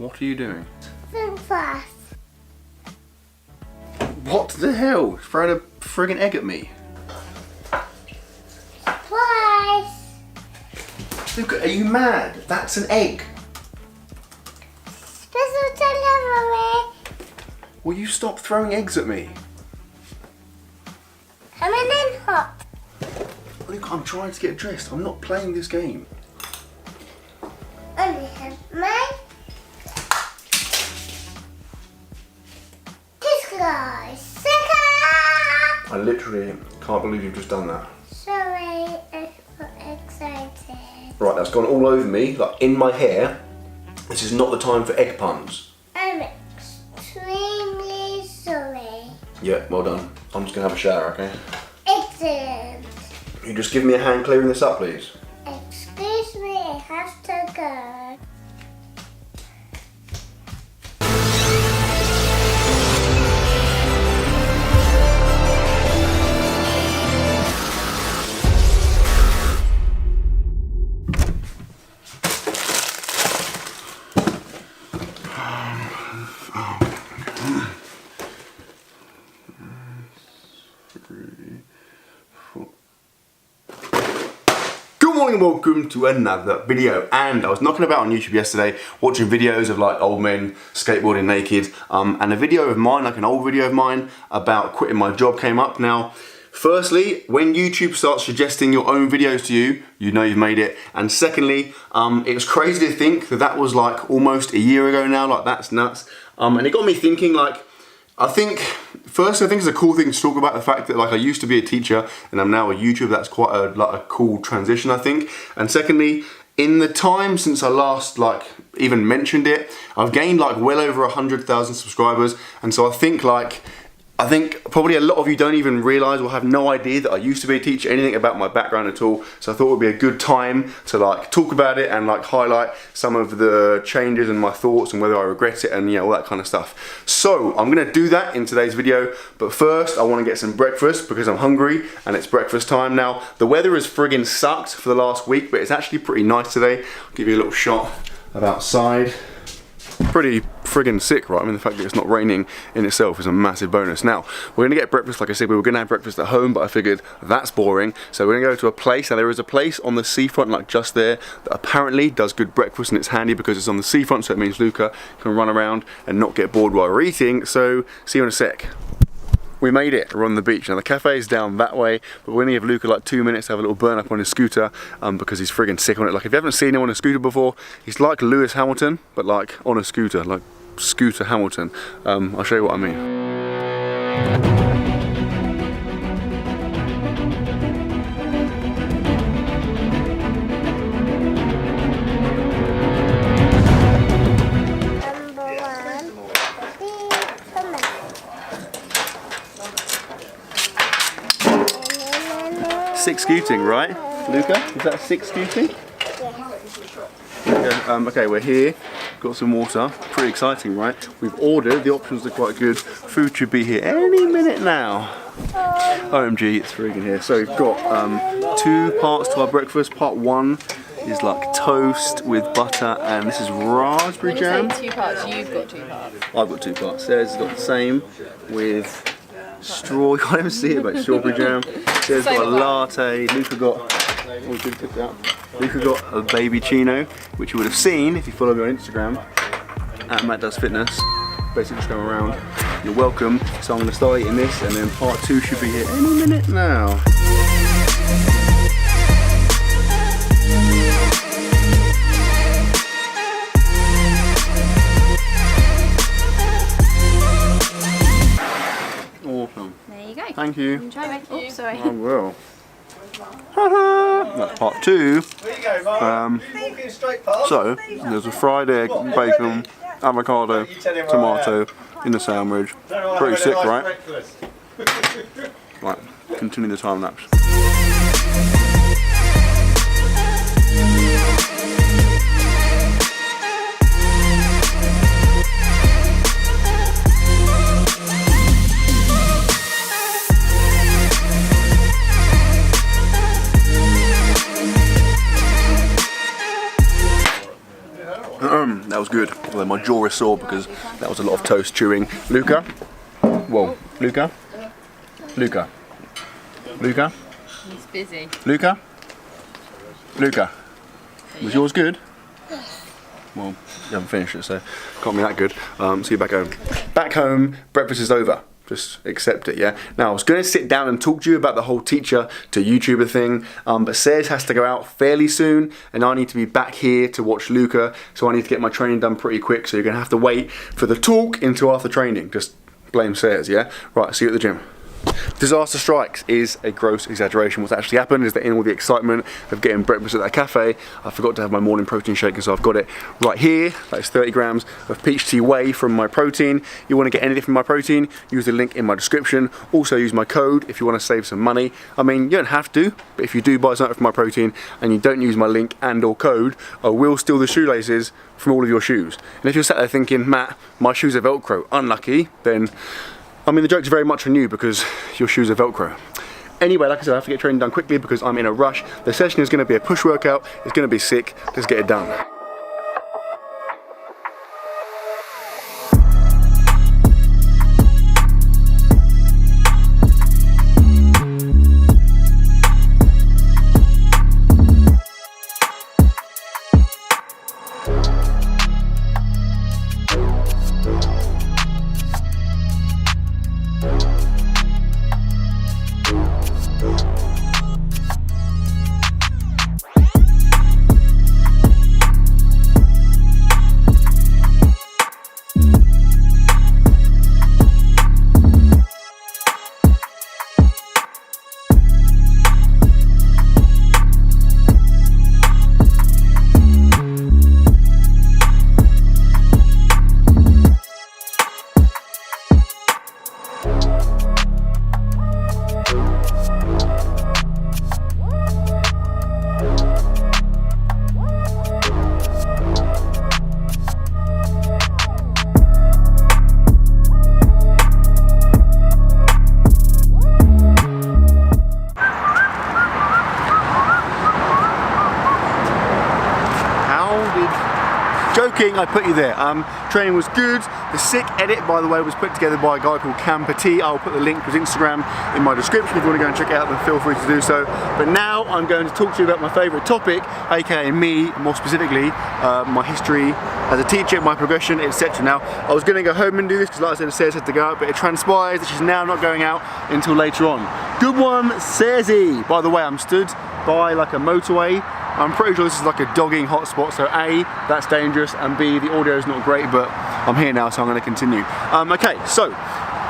What are you doing? Think fast. What the hell? Throwing a friggin' egg at me. Twice. Luca, are you mad? That's an egg. Special delivery. Will you stop throwing eggs at me? Come in hot. Luke, I'm trying to get dressed. I'm not playing this game. Only have mine. This guy's sicker. I literally can't believe you've just done that. Sorry, I'm so excited. Right, that's gone all over me, like in my hair. This is not the time for egg puns. I'm extremely sorry. Yeah, well done. I'm just gonna have a shower, okay? Excellent. You just give me a hand clearing this up, please. Excuse me, I have to go. Good morning and welcome to another video. And I was knocking about on YouTube yesterday watching videos of like old men skateboarding naked, and a video of mine, like an old video of mine about quitting my job came up. Now firstly, when YouTube starts suggesting your own videos to you, you know you've made it. And secondly, it was crazy to think that that was like almost a year ago now. Like, that's nuts. And it got me thinking, like, I think it's a cool thing to talk about the fact that like I used to be a teacher and I'm now a YouTuber. That's quite a cool transition, I think. And secondly, in the time since I last like even mentioned it, I've gained like well over 100,000 subscribers. And so I think probably a lot of you don't even realise or have no idea that I used to be a teacher, anything about my background at all. So I thought it would be a good time to like talk about it and like highlight some of the changes and my thoughts and whether I regret it and yeah, all that kind of stuff. So I'm gonna do that in today's video, but first I wanna get some breakfast because I'm hungry and it's breakfast time. Now, the weather has friggin' sucked for the last week, but it's actually pretty nice today. I'll give you a little shot of outside. Pretty friggin' sick, right? I mean, the fact that it's not raining in itself is a massive bonus. Now, we're gonna get breakfast. Like I said, we were gonna have breakfast at home, but I figured that's boring. So we're gonna go to a place. Now, there is a place on the seafront, like just there, that apparently does good breakfast, and it's handy because it's on the seafront, so it means Luca can run around and not get bored while we're eating. So, see you in a sec. We made it, we're on the beach. Now the cafe is down that way, but we're gonna give Luca like 2 minutes to have a little burn up on his scooter because he's friggin' sick on it. Like, if you haven't seen him on a scooter before, he's like Lewis Hamilton, but like on a scooter, like Scooter Hamilton. I'll show you what I mean. Sick scooting, right, Luca? Is that sick scooting? Yeah. Okay, we're here. Got some water. Pretty exciting, right? We've ordered. The options are quite good. Food should be here any minute now. OMG, it's friggin' here. So we've got 2 parts to our breakfast. Part 1 is like toast with butter, and this is raspberry jam. When you say 2 parts, you've got 2 parts. I've got 2 parts. Sarah's got the same with straw. You can't even see it, but strawberry jam. Sarah's got a latte. Luca got. Oh, good, pick that. Luca got a baby chino, which you would have seen if you follow me on Instagram at MattDoesFitness. Basically, just going around. You're welcome. So I'm going to start eating this, and then part 2 should be here any minute now. Awesome. There you go. Thank you. Enjoy. Thank you. Oops, sorry. I will. That's part 2. So there's a fried egg, bacon, avocado, tomato in the sandwich. Pretty sick, right? Right, continue the time lapse. That was good. Although my jaw is sore because that was a lot of toast chewing. Luca? Whoa. Luca? Luca? Luca? He's busy. Luca? Luca? Was yours good? Well, you haven't finished it, so can't be that good. See you back home. Back home, breakfast is over. Just accept it, yeah? Now, I was going to sit down and talk to you about the whole teacher to YouTuber thing, but Says has to go out fairly soon, and I need to be back here to watch Luca, so I need to get my training done pretty quick, so you're going to have to wait for the talk until after training. Just blame Says, yeah? Right, see you at the gym. Disaster strikes is a gross exaggeration. What's actually happened is that in all the excitement of getting breakfast at that cafe, I forgot to have my morning protein shake, and so I've got it right here. That's 30 grams of peach tea whey from my protein. You want to get anything from my protein, use the link in my description. Also use my code if you want to save some money. I mean, you don't have to, but if you do buy something from my protein and you don't use my link and or code, I will steal the shoelaces from all of your shoes. And if you're sat there thinking, Matt, my shoes are Velcro, unlucky, then I mean, the joke's very much on you because your shoes are Velcro. Anyway, like I said, I have to get training done quickly because I'm in a rush. The session is going to be a push workout. It's going to be sick. Let's get it done. Joking, I put you there. Training was good. The sick edit, by the way, was put together by a guy called Cam Petit. I'll put the link to his Instagram in my description. If you want to go and check it out, then feel free to do so. But now I'm going to talk to you about my favourite topic, aka me, more specifically, my history as a teacher, my progression, etc. Now, I was going to go home and do this because, like I said, Sarah had to go out, but it transpires that she's now not going out until later on. Good one, Sarzy. By the way, I'm stood by like a motorway. I'm pretty sure this is like a dogging hotspot, so A, that's dangerous, and B, the audio is not great, but I'm here now, so I'm going to continue. Okay, so,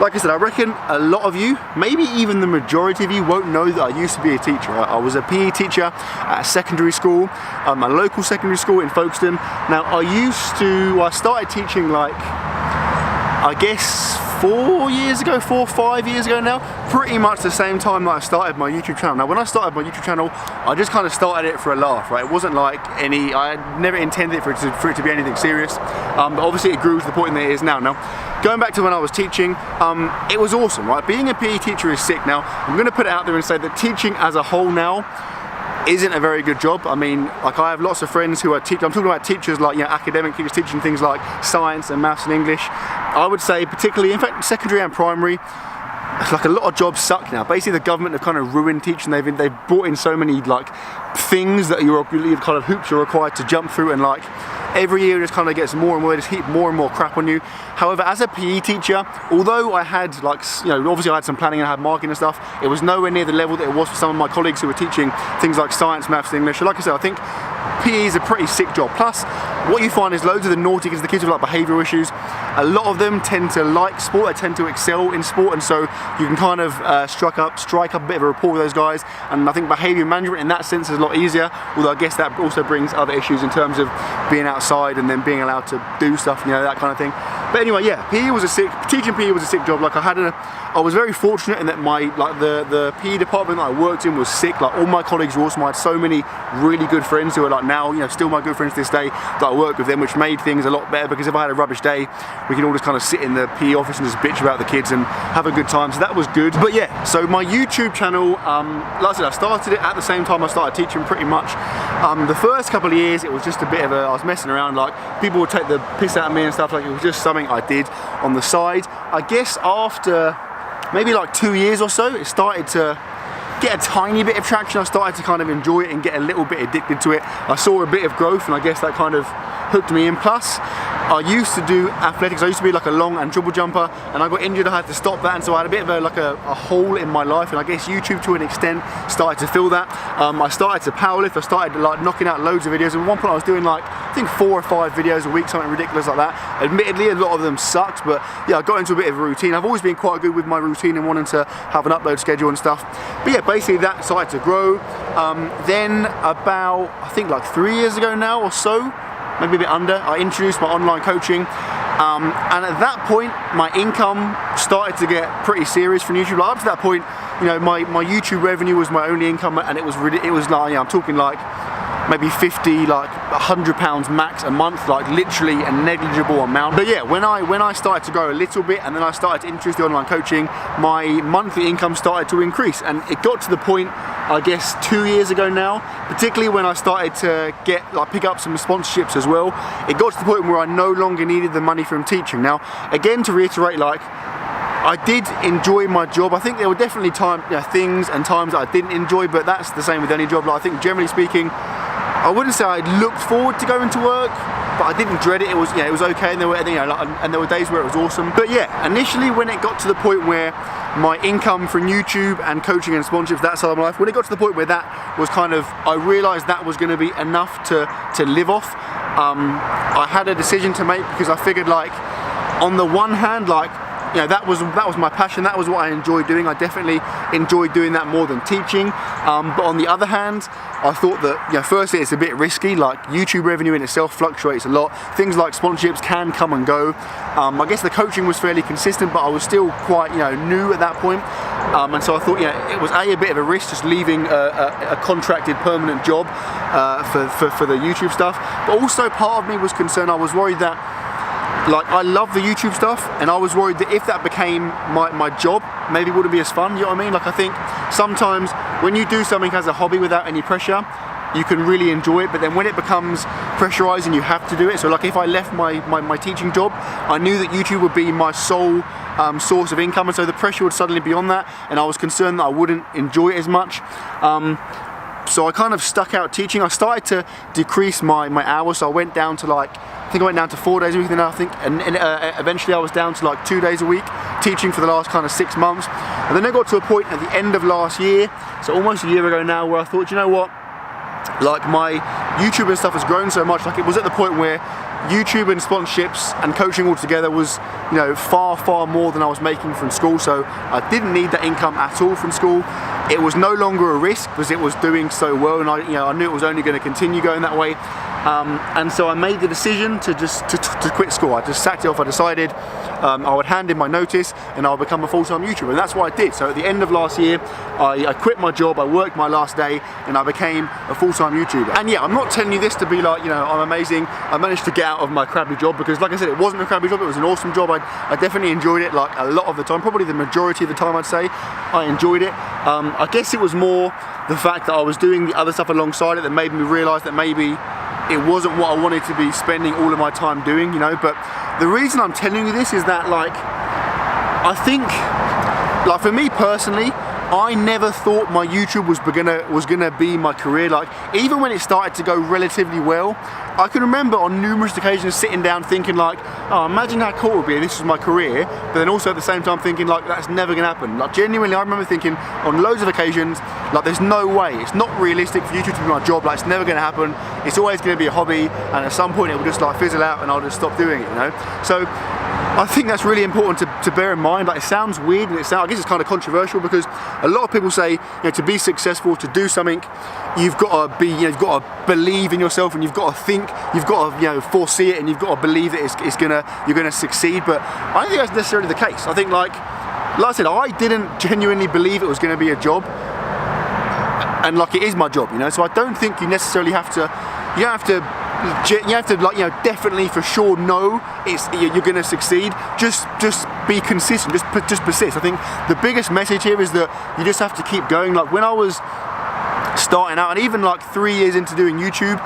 like I said, I reckon a lot of you, maybe even the majority of you, won't know that I used to be a teacher. I was a PE teacher at a secondary school, a local secondary school in Folkestone. Now, I started teaching like, I guess 4 years ago, 4 or 5 years ago now, pretty much the same time that I started my YouTube channel. Now when I started my YouTube channel, I just kind of started it for a laugh, right? It wasn't like I had never intended for it to be anything serious, but obviously it grew to the point that it is now. Now, going back to when I was teaching, it was awesome, right? Being a PE teacher is sick. Now, I'm gonna put it out there and say that teaching as a whole now isn't a very good job. I mean, like I have lots of friends who are teachers. I'm talking about teachers like, you know, academic teachers teaching things like science and maths and English. I would say particularly, in fact, secondary and primary, like a lot of jobs suck now. Basically, the government have kind of ruined teaching. They've brought in so many like things that you're kind of hoops you're required to jump through, and like every year it just kind of gets more and more, they just heap more and more crap on you. However, as a PE teacher, although I had like, you know, obviously I had some planning and I had marking and stuff, it was nowhere near the level that it was for some of my colleagues who were teaching things like science, maths, and English. So like I said, I think PE is a pretty sick job. Plus, what you find is loads of the naughty kids, the kids with like behavioural issues, a lot of them tend to like sport, they tend to excel in sport, and so you can kind of strike up a bit of a rapport with those guys. And I think behaviour management in that sense is a lot easier, although I guess that also brings other issues in terms of being outside and then being allowed to do stuff, you know, that kind of thing. But anyway, yeah, teaching PE was a sick job. Like I had I was very fortunate in that the PE department that I worked in was sick. Like all my colleagues were awesome. I had so many really good friends who are like now, still my good friends to this day that I work with them, which made things a lot better because if I had a rubbish day, we could all just kind of sit in the PE office and just bitch about the kids and have a good time. So that was good. But yeah, so my YouTube channel, like I said, I started it at the same time I started teaching pretty much. The first couple of years, it was just a bit of I was messing around, like people would take the piss out of me and stuff, like it was just something I did on the side. I guess after maybe like 2 years or so, it started to get a tiny bit of traction. I started to kind of enjoy it and get a little bit addicted to it. I saw a bit of growth and I guess that kind of hooked me in. Plus, I used to do athletics. I used to be like a long and triple jumper and I got injured. I had to stop that, and so I had a bit of a hole in my life, and I guess YouTube to an extent started to fill that. I started to powerlift. I started like knocking out loads of videos. At one point I was doing like I think 4 or 5 videos a week, something ridiculous like that. Admittedly, a lot of them sucked, but yeah, I got into a bit of a routine. I've always been quite good with my routine and wanting to have an upload schedule and stuff. But yeah, basically that started to grow. Then about I think like 3 years ago now or so, maybe a bit under, I introduced my online coaching. And at that point, my income started to get pretty serious from YouTube. Like up to that point, my YouTube revenue was my only income, and it was like I'm talking like maybe 50, like £100 max a month, like literally a negligible amount. But yeah, when I started to grow a little bit, and then I started to introduce the online coaching, my monthly income started to increase, and it got to the point, I guess 2 years ago now, particularly when I started to pick up some sponsorships as well. It got to the point where I no longer needed the money from teaching. Now, again, to reiterate, like I did enjoy my job. I think there were definitely things and times that I didn't enjoy, but that's the same with any job. Like I think generally speaking, I wouldn't say I looked forward to going to work, but I didn't dread it. It was it was okay, and there were days where it was awesome. But yeah, initially when it got to the point where my income from YouTube and coaching and sponsorships, that side of my life, when it got to the point where that was kind of, I realised that was going to be enough to live off. I had a decision to make because I figured, like, on the one hand, like, that was my passion. That was what I enjoyed doing. I definitely enjoyed doing that more than teaching. But on the other hand, I thought that firstly it's a bit risky. Like YouTube revenue in itself fluctuates a lot. Things like sponsorships can come and go. I guess the coaching was fairly consistent, but I was still quite new at that point. And so I thought it was a bit of a risk just leaving a contracted permanent job for the YouTube stuff. But also part of me was concerned. I was worried that, like, I love the YouTube stuff, and I was worried that if that became my job, maybe it wouldn't be as fun, you know what I mean? Like, I think sometimes when you do something as a hobby without any pressure, you can really enjoy it, but then when it becomes pressurized and you have to do it, so like if I left my teaching job, I knew that YouTube would be my sole source of income, and so the pressure would suddenly be on that, and I was concerned that I wouldn't enjoy it as much. So I kind of stuck out teaching. I started to decrease my hours, so I went down to I think I went down to 4 days a week, and eventually I was down to like 2 days a week teaching for the last kind of 6 months. And then I got to a point at the end of last year, so almost a year ago now, where I thought, you know what, like my YouTube and stuff has grown so much, like it was at the point where YouTube and sponsorships and coaching all together was far more than I was making from school, so I didn't need that income at all from school. It was no longer a risk because it was doing so well, and I knew it was only going to continue going that way. And so I made the decision to quit school. I just sacked it off. I decided I would hand in my notice and I would become a full-time YouTuber, and that's what I did. So at the end of last year, I quit my job, I worked my last day, and I became a full-time YouTuber. And yeah, I'm not telling you this to be like, I'm amazing. I managed to get out of my crappy job because, like I said, it wasn't a crappy job, it was an awesome job. I definitely enjoyed it, like a lot of the time, probably the majority of the time I'd say I enjoyed it. I guess it was more the fact that I was doing the other stuff alongside it that made me realise that maybe it wasn't what I wanted to be spending all of my time doing, but the reason I'm telling you this is that, like, I think, like, for me personally, I never thought my YouTube was gonna be my career. Like, even when it started to go relatively well, I can remember on numerous occasions sitting down thinking like, oh, imagine how cool it would be if this was my career, but then also at the same time thinking like, that's never gonna happen. Like, genuinely, I remember thinking on loads of occasions, like, there's no way, it's not realistic for YouTube to be my job, like, it's never gonna happen, it's always gonna be a hobby, and at some point it will just like fizzle out and I'll just stop doing it, So I think that's really important to bear in mind. Like, it sounds weird, and I guess it's kind of controversial because a lot of people say, to be successful, to do something, you've got to you've got to believe in yourself, and you've got to think, you've got to foresee it, and you've got to believe that you're gonna succeed. But I don't think that's necessarily the case. I think, like like I said, I didn't genuinely believe it was going to be a job, and like it is my job, you know. So I don't think you necessarily have to. You have to like, you know, definitely for sure know you're going to succeed. Just be consistent. Just persist. I think the biggest message here is that you just have to keep going. Like when I was starting out, and even like 3 years into doing YouTube,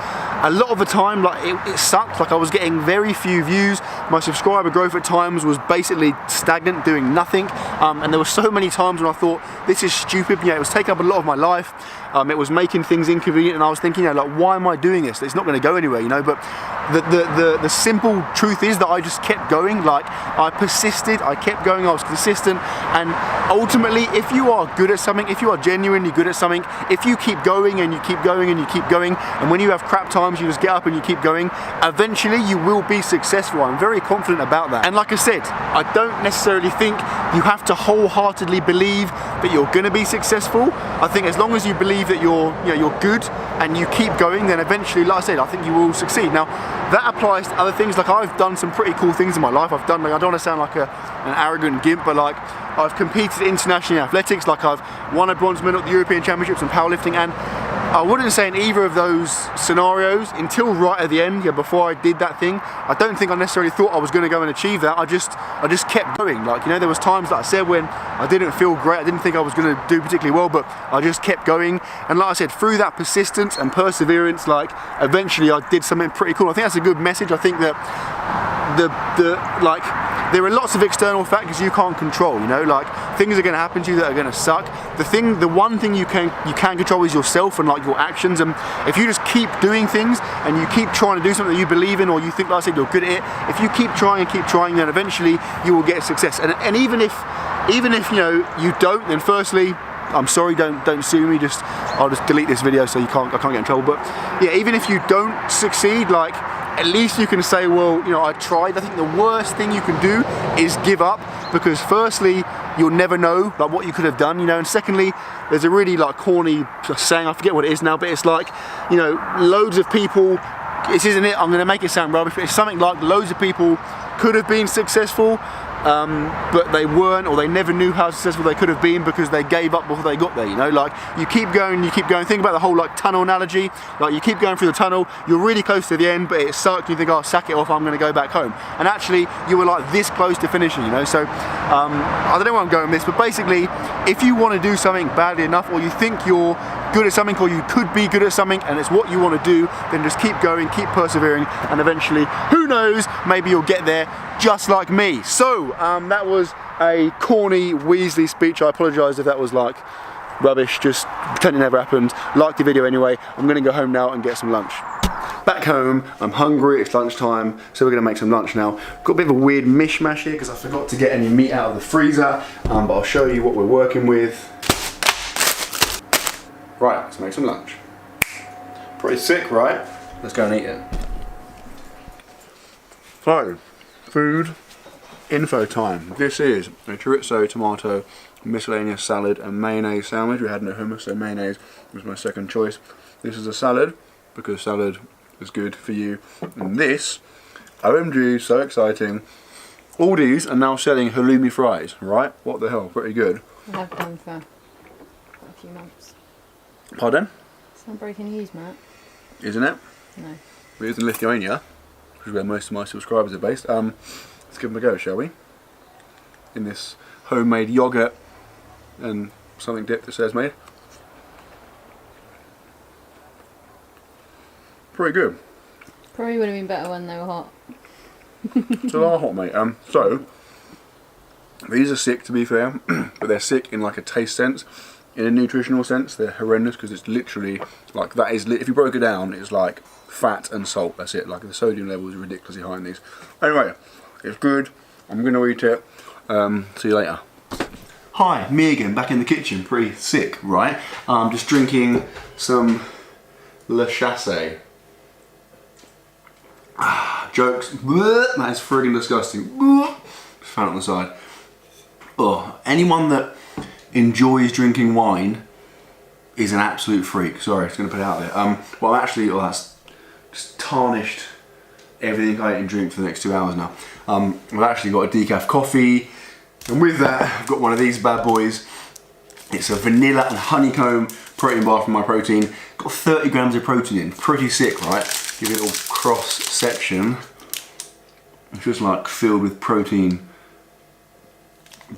a lot of the time like it sucked. Like I was getting very few views. My subscriber growth at times was basically stagnant, doing nothing, and there were so many times when I thought this is stupid. Yeah, it was taking up a lot of my life. It was making things inconvenient, and I was thinking, you know, like, why am I doing this? It's not going to go anywhere, you know. But the simple truth is that I just kept going. Like I persisted, I kept going, I was consistent, and ultimately, if you are good at something, if you are genuinely good at something, if you keep going and you keep going and you keep going, and when you have crap times, you just get up and you keep going, eventually you will be successful. I'm very confident about that. And like I said, I don't necessarily think you have to wholeheartedly believe that you're going to be successful. I think as long as you believe that you're good and you keep going, then eventually, like I said, I think you will succeed. Now, that applies to other things. Like I've done some pretty cool things in my life. I've done, like, I don't want to sound like an arrogant gimp, but like I've competed internationally in athletics. Like I've won a bronze medal at the European Championships in powerlifting, and I wouldn't say in either of those scenarios until right at the end, yeah, before I did that thing, I don't think I necessarily thought I was going to go and achieve that. I just kept going. Like, you know, there was times, like I said, when I didn't feel great, I didn't think I was going to do particularly well, but I just kept going. And like I said, through that persistence and perseverance, like eventually I did something pretty cool. I think that's a good message. I think that there are lots of external factors you can't control, you know, like things are going to happen to you that are going to suck. The one thing you can control is yourself and like your actions. And if you just keep doing things and you keep trying to do something that you believe in, or you think, like I said, you're good at it, if you keep trying, then eventually you will get success. And even if you know you don't, then firstly, I'm sorry, don't sue me. I'll just delete this video so I can't get in trouble. But yeah, even if you don't succeed, like, at least you can say, well, you know, I tried. I think the worst thing you can do is give up, because firstly, you'll never know like what you could have done, you know, and secondly, there's a really like corny saying, I forget what it is now, but it's like, you know, loads of people, this isn't it, I'm going to make it sound rubbish, but it's something like loads of people could have been successful, but they weren't, or they never knew how successful they could have been because they gave up before they got there, you know. Like, you keep going, think about the whole like tunnel analogy. Like, you keep going through the tunnel, you're really close to the end, but it sucked, you think, oh, sack it off, I'm going to go back home, and actually you were like this close to finishing, you know. So I don't know where I'm going with this, but basically, if you want to do something badly enough, or you think you're good at something, or you could be good at something, and it's what you want to do, then just keep going, keep persevering, and eventually, who knows, maybe you'll get there just like me. So that was a corny Weasley speech. I apologise if that was like rubbish, just pretend it never happened. Like the video anyway. I'm going to go home now and get some lunch. Back home, I'm hungry, it's lunchtime, so we're going to make some lunch now. Got a bit of a weird mishmash here because I forgot to get any meat out of the freezer, but I'll show you what we're working with. Right, let's make some lunch. Pretty sick, right? Let's go and eat it. So, food info time. This is a chorizo, tomato, miscellaneous salad and mayonnaise sandwich. We had no hummus, so mayonnaise was my second choice. This is a salad, because salad is good for you. And this, OMG, so exciting. Aldi's are now selling halloumi fries, right? What the hell, pretty good. I have done for a few months. Pardon? It's not breaking news, Matt. Isn't it? No. It is in Lithuania, which is where most of my subscribers are based. Let's give them a go, shall we? In this homemade yogurt and something dip that says made. Pretty good. Probably would have been better when they were hot. So they are hot, mate. So these are sick, to be fair, but they're sick in like a taste sense. In a nutritional sense, they're horrendous because it's literally like that is. If you broke it down, it's like fat and salt. That's it. Like the sodium level is ridiculously high in these. Anyway, it's good. I'm gonna eat it. See you later. Hi, me again, back in the kitchen. Pretty sick, right? Just drinking some Le Chasse. Jokes. That is friggin' disgusting. Just found it on the side. Oh, anyone that enjoys drinking wine is an absolute freak. Sorry, just gonna put it out there. Well, I'm actually, that's just tarnished everything I eat and drink for the next 2 hours now. I've actually got a decaf coffee, And with that, I've got one of these bad boys. It's a vanilla and honeycomb protein bar from My Protein. Got 30 grams of protein in. Pretty sick, right? Give it a little cross section. It's just like filled with protein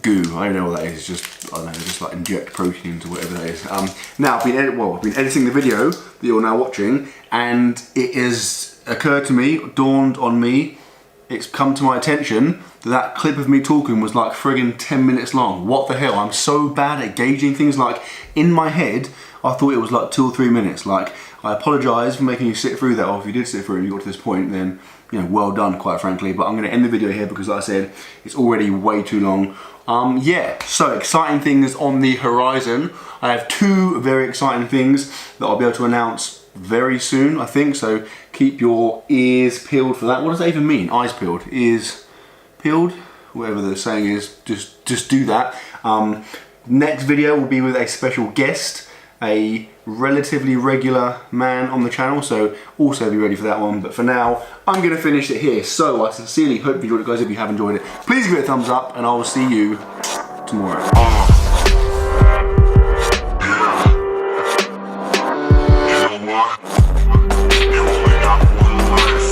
goo. I don't know what that is. It's just, I don't know, just like inject protein into whatever that is. Now, I've been editing the video that you're now watching, and it has occurred to me, dawned on me, it's come to my attention that clip of me talking was like friggin' 10 minutes long. What the hell? I'm so bad at gauging things. Like, in my head, I thought it was like 2 or 3 minutes. Like, I apologise for making you sit through that, or if you did sit through and you got to this point, then, you know, well done, quite frankly. But I'm going to end the video here because, like I said, it's already way too long. Yeah, so exciting things on the horizon. I have 2 very exciting things that I'll be able to announce very soon, I think, so keep your ears peeled for that. What does that even mean? Eyes peeled, ears peeled, whatever the saying is, just do that. Next video will be with a special guest, a relatively regular man on the channel, so also be ready for that one. But for now, I'm going to finish it here. So I sincerely hope you enjoyed it, guys. If you have enjoyed it, please give it a thumbs up, and I will see you tomorrow. You only got one life.